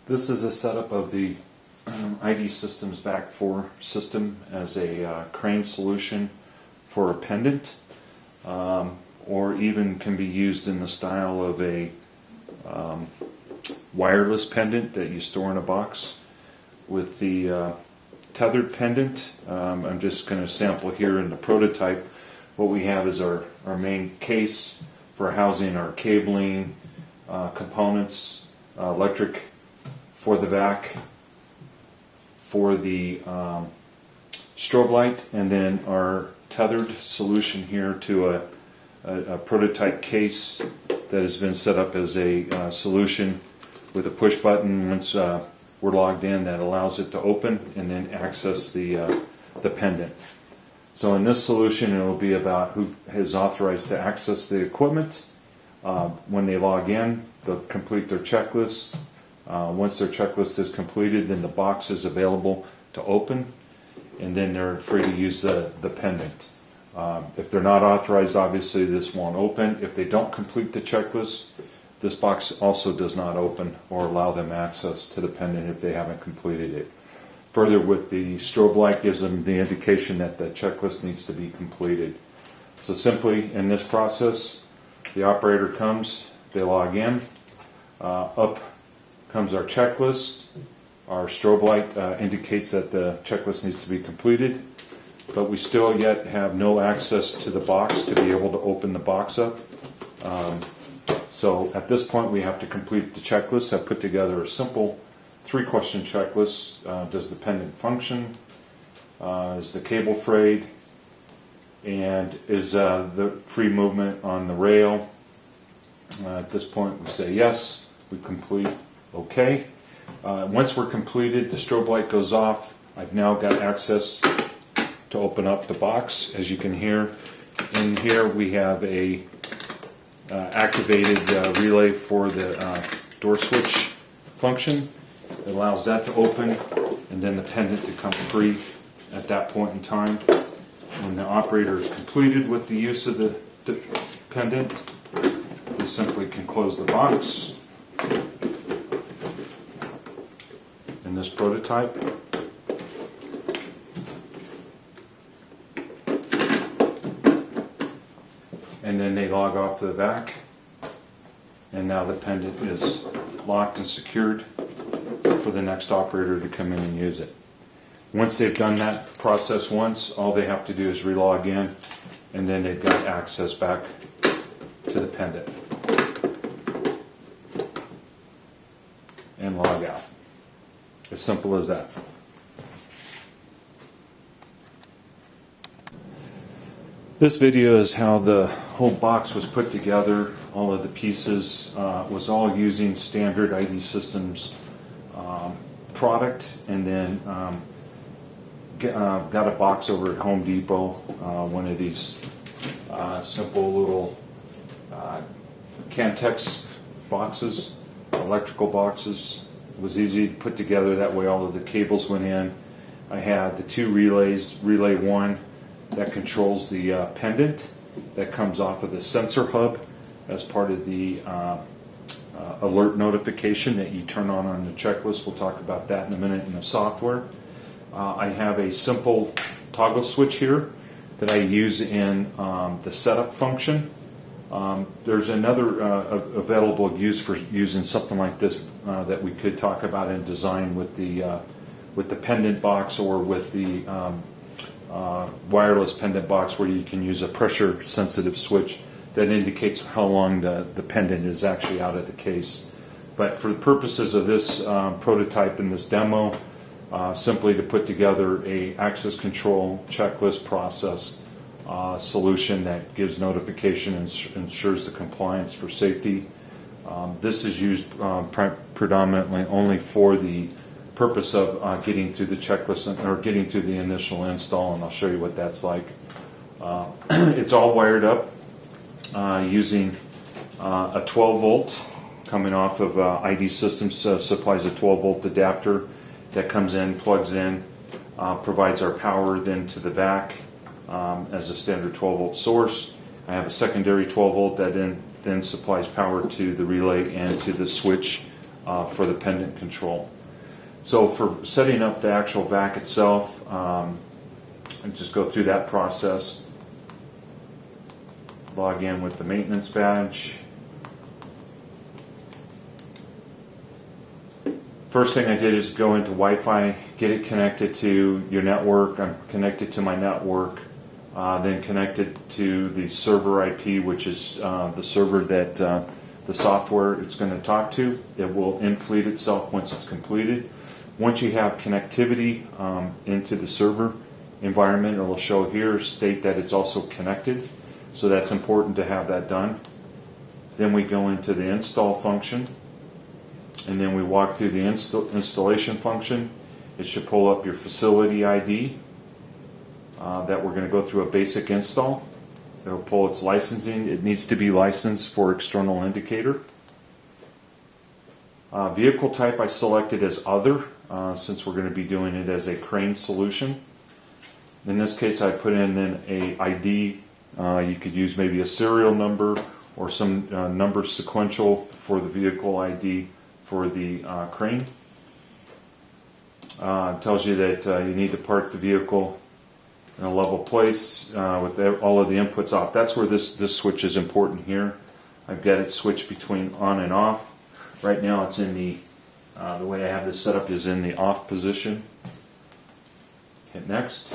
This is a setup of the ID Systems VAC4 system as a crane solution for a pendant, or even can be used in the style of a wireless pendant that you store in a box. With the tethered pendant, I'm just going to sample here in the prototype. What we have is our main case for housing our cabling, components, electric for the vac, for the strobe light, and then our tethered solution here to a prototype case that has been set up as a solution with a push button once we're logged in that allows it to open and then access the pendant. So in this solution, it will be about who is authorized to access the equipment. When they log in, they'll complete their checklist. Once their checklist is completed, then the box is available to open, and then they're free to use the pendant. If they're not authorized, obviously this won't open. If they don't complete the checklist, this box also does not open or allow them access to the pendant if they haven't completed it. Further, with the strobe light, gives them the indication that the checklist needs to be completed. So simply in this process, the operator comes, they log in, up comes our checklist. Our strobe light indicates that the checklist needs to be completed, but we still yet have no access to the box to be able to open the box up. So at this point we have to complete the checklist. I've put together a simple 3-question checklist. Does the pendant function? Is the cable frayed? And is the free movement on the rail? At this point we say yes, we complete okay. Once we're completed, the strobe light goes off. I've now got access to open up the box. As you can hear, in here we have a activated relay for the door switch function. It allows that to open and then the pendant to come free at that point in time. When the operator is completed with the use of the pendant, they simply can close the box. In this prototype, and then they log off the vac, and now the pendant is locked and secured for the next operator to come in and use it. Once they've done that process once, all they have to do is relog in, and then they've got access back to the pendant and log out. As simple as that. This video is how the whole box was put together. All of the pieces was all using standard ID Systems product, and then got a box over at Home Depot, one of these simple little Cantex boxes, electrical boxes. It was easy to put together, that way all of the cables went in. I had the 2 relays, relay 1 that controls the pendant that comes off of the sensor hub as part of the alert notification that you turn on the checklist. We'll talk about that in a minute in the software. I have a simple toggle switch here that I use in the setup function. There's another available use for using something like this that we could talk about in design with the pendant box, or with the wireless pendant box, where you can use a pressure sensitive switch that indicates how long the pendant is actually out of the case. But for the purposes of this prototype and this demo, simply to put together a access control checklist process solution that gives notification and ensures the compliance for safety. This is used predominantly only for the purpose of getting through the checklist, or getting through the initial install, and I'll show you what that's like. It's all wired up using a 12 volt coming off of ID Systems. Supplies a 12 volt adapter that comes in, plugs in, provides our power then to the vac as a standard 12 volt source. I have a secondary 12 volt that then supplies power to the relay and to the switch for the pendant control. So for setting up the actual vac itself, and just go through that process. Log in with the maintenance badge. First thing I did is go into Wi-Fi, get it connected to your network. I'm connected to my network, then connected to the server IP, which is the server that the software it's going to talk to. It will infleet itself once it's completed. Once you have connectivity into the server environment, it will show here, state that it's also connected. So that's important to have that done. Then we go into the install function, and then we walk through the installation function. It should pull up your facility ID that we're going to go through a basic install. It'll pull its licensing. It needs to be licensed for external indicator. Vehicle type I selected as other, since we're going to be doing it as a crane solution. In this case I put in an ID. You could use maybe a serial number or some number sequential for the vehicle ID for the crane. It tells you that you need to park the vehicle in a level place with all of the inputs off. That's where this switch is important here. I've got it switched between on and off. Right now it's in the way I have this set up is in the off position. Hit next.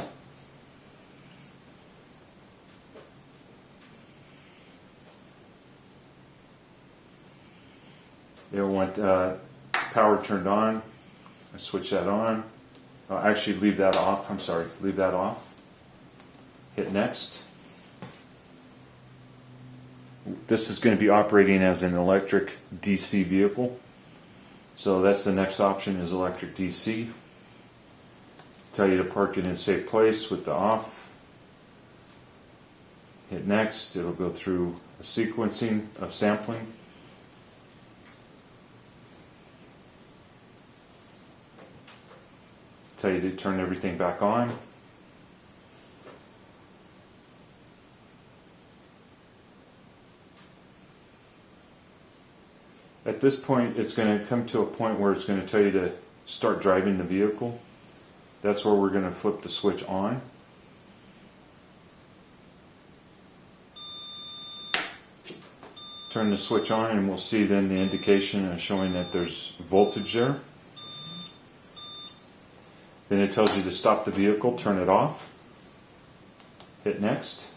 You'll want power turned on. I switch that on. Actually leave that off. I'm sorry, leave that off. Hit next. This is going to be operating as an electric DC vehicle. So that's the next option, is electric DC. Tell you to park it in a safe place with the off. Hit next. It'll go through a sequencing of sampling. Tell you to turn everything back on. At this point, it's going to come to a point where it's going to tell you to start driving the vehicle. That's where we're going to flip the switch on. Turn the switch on and we'll see then the indication showing that there's voltage there. Then it tells you to stop the vehicle, turn it off. Hit next.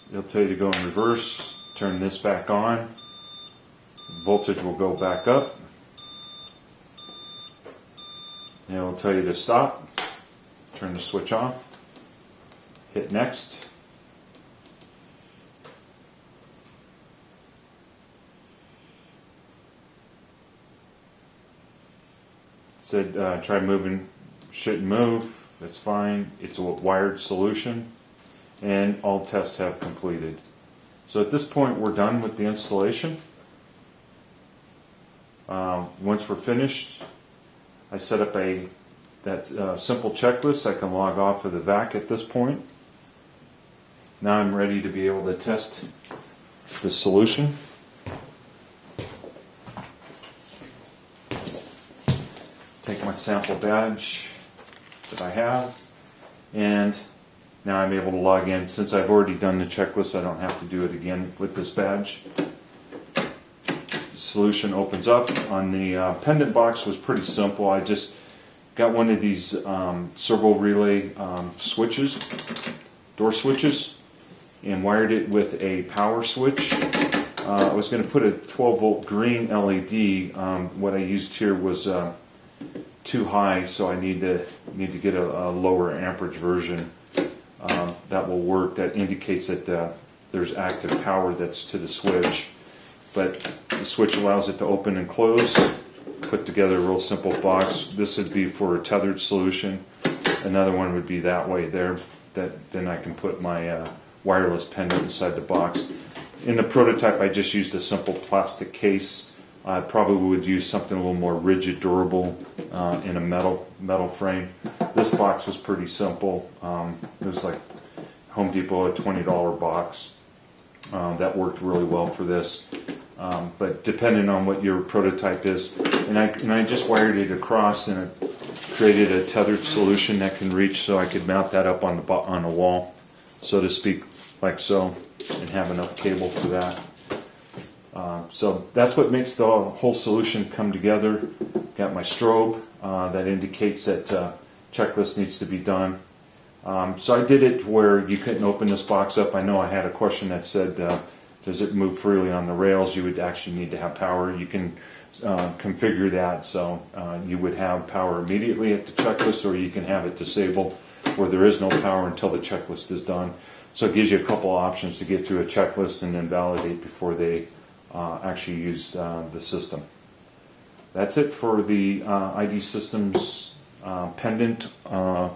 It'll tell you to go in reverse, turn this back on. Voltage will go back up. And it'll tell you to stop, turn the switch off. Hit next. Said try moving, shouldn't move, that's fine. It's a wired solution, and all tests have completed. So at this point we're done with the installation. Once we're finished, I set up that simple checklist. I can log off of the VAC at this point. Now I'm ready to be able to test the solution. Take my sample badge that I have, and now I'm able to log in. Since I've already done the checklist, I don't have to do it again with this badge. The solution opens up. On the pendant box was pretty simple. I just got one of these servo relay switches, door switches, and wired it with a power switch. I was going to put a 12 volt green LED. What I used here was too high, so I need to get a lower amperage version that will work. That indicates that there's active power that's to the switch, but the switch allows it to open and close. Put together a real simple box. This would be for a tethered solution. Another one would be that way there. Then I can put my wireless pendant inside the box. In the prototype, I just used a simple plastic case. I probably would use something a little more rigid, durable, in a metal frame. This box was pretty simple. It was like Home Depot, a $20 box. That worked really well for this. But depending on what your prototype is, and I just wired it across and it created a tethered solution that can reach, so I could mount that up on the wall, so to speak, like so, and have enough cable for that. So that's what makes the whole solution come together. Got my strobe that indicates that checklist needs to be done. So I did it where you couldn't open this box up. I know I had a question that said, does it move freely on the rails? You would actually need to have power. You can configure that so you would have power immediately at the checklist, or you can have it disabled where there is no power until the checklist is done. So it gives you a couple options to get through a checklist and then validate before they actually use the system. That's it for the ID Systems Pendant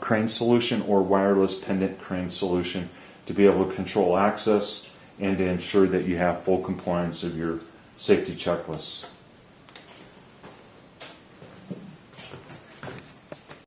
crane solution, or wireless pendant crane solution, to be able to control access and to ensure that you have full compliance of your safety checklists.